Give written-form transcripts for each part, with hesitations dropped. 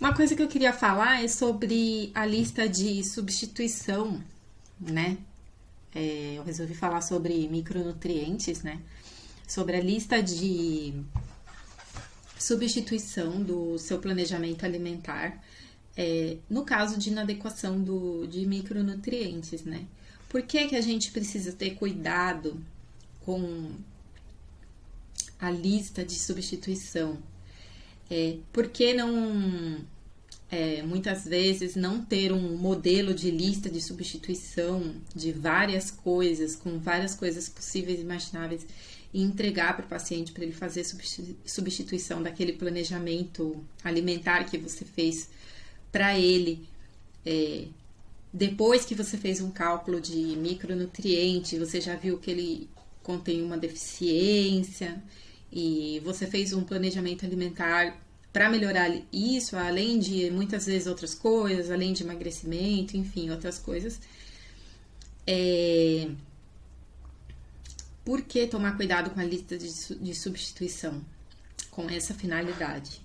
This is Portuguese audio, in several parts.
Uma coisa que eu queria falar é sobre a lista de substituição, né? Eu resolvi falar sobre micronutrientes, né? Sobre a lista de substituição do seu planejamento alimentar, no caso de inadequação de micronutrientes, né? Por que que a gente precisa ter cuidado com a lista de substituição? Por que não, muitas vezes, não ter um modelo de lista de substituição de várias coisas, com várias coisas possíveis e imagináveis, e entregar para o paciente para ele fazer substituição daquele planejamento alimentar que você fez para ele, depois que você fez um cálculo de micronutriente, você já viu que ele contém uma deficiência e você fez um planejamento alimentar para melhorar isso, além de muitas vezes outras coisas, além de emagrecimento, enfim, outras coisas. Por que tomar cuidado com a lista de substituição com essa finalidade,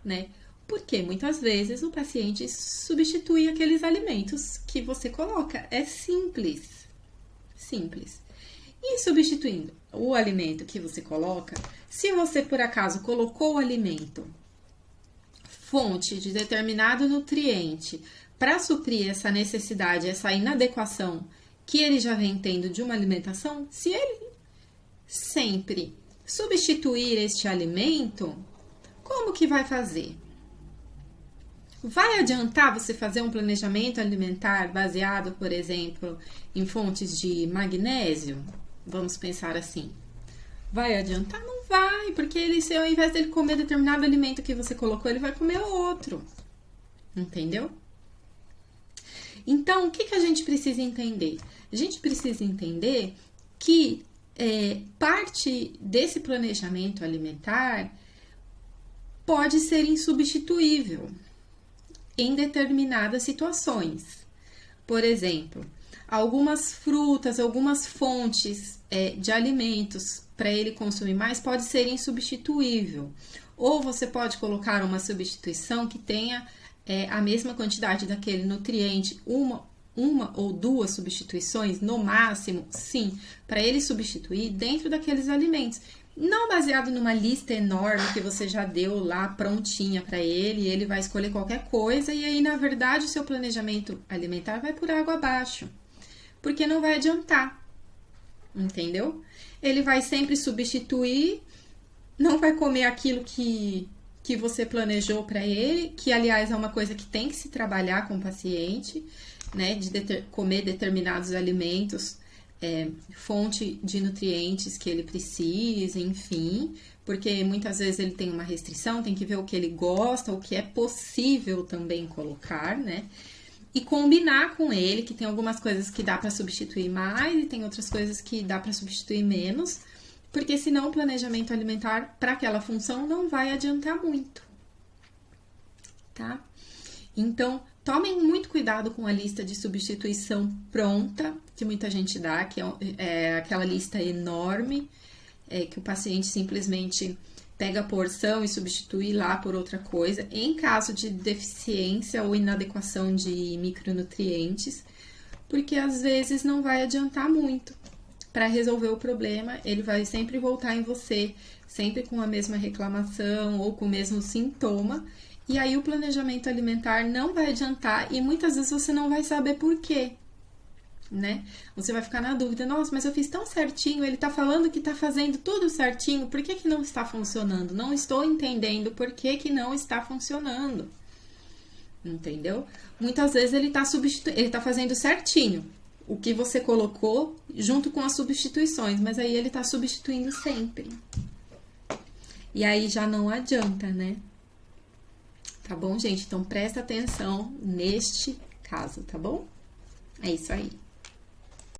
né? Porque muitas vezes o paciente substitui aqueles alimentos que você coloca. É simples. Simples. E substituindo o alimento que você coloca, se você por acaso colocou o alimento fonte de determinado nutriente para suprir essa necessidade, essa inadequação que ele já vem tendo de uma alimentação, se ele sempre substituir este alimento, como que vai fazer? Vai adiantar você fazer um planejamento alimentar baseado, por exemplo, em fontes de magnésio? Vamos pensar assim. Vai adiantar? Não vai, porque ele, se ao invés dele comer determinado alimento que você colocou, ele vai comer outro. Entendeu? Então, o que a gente precisa entender? A gente precisa entender que parte desse planejamento alimentar pode ser insubstituível em determinadas situações. Por exemplo, algumas frutas, algumas fontes de alimentos para ele consumir mais pode ser insubstituível. Ou você pode colocar uma substituição que tenha a mesma quantidade daquele nutriente, uma ou duas substituições no máximo, sim, para ele substituir dentro daqueles alimentos. Não baseado numa lista enorme que você já deu lá prontinha para ele, e ele vai escolher qualquer coisa, e aí, na verdade, o seu planejamento alimentar vai por água abaixo, porque não vai adiantar, entendeu? Ele vai sempre substituir, não vai comer aquilo que você planejou para ele, que, aliás, é uma coisa que tem que se trabalhar com o paciente, né, de comer determinados alimentos, fonte de nutrientes que ele precisa, enfim, porque muitas vezes ele tem uma restrição, tem que ver o que ele gosta, o que é possível também colocar, né? E combinar com ele, que tem algumas coisas que dá para substituir mais e tem outras coisas que dá para substituir menos, porque senão o planejamento alimentar para aquela função não vai adiantar muito, tá? Então, tomem muito cuidado com a lista de substituição pronta, que muita gente dá, que é aquela lista enorme, que o paciente simplesmente pega a porção e substitui lá por outra coisa, em caso de deficiência ou inadequação de micronutrientes, porque às vezes não vai adiantar muito. Para resolver o problema, ele vai sempre voltar em você, sempre com a mesma reclamação ou com o mesmo sintoma, e aí o planejamento alimentar não vai adiantar e muitas vezes você não vai saber por quê, né? Você vai ficar na dúvida, nossa, mas eu fiz tão certinho, ele tá falando que tá fazendo tudo certinho, por que não está funcionando? Não estou entendendo por que não está funcionando, entendeu? Muitas vezes ele tá fazendo certinho o que você colocou junto com as substituições, mas aí ele tá substituindo sempre. E aí já não adianta, né? Tá bom, gente? Então, presta atenção neste caso, tá bom? É isso aí.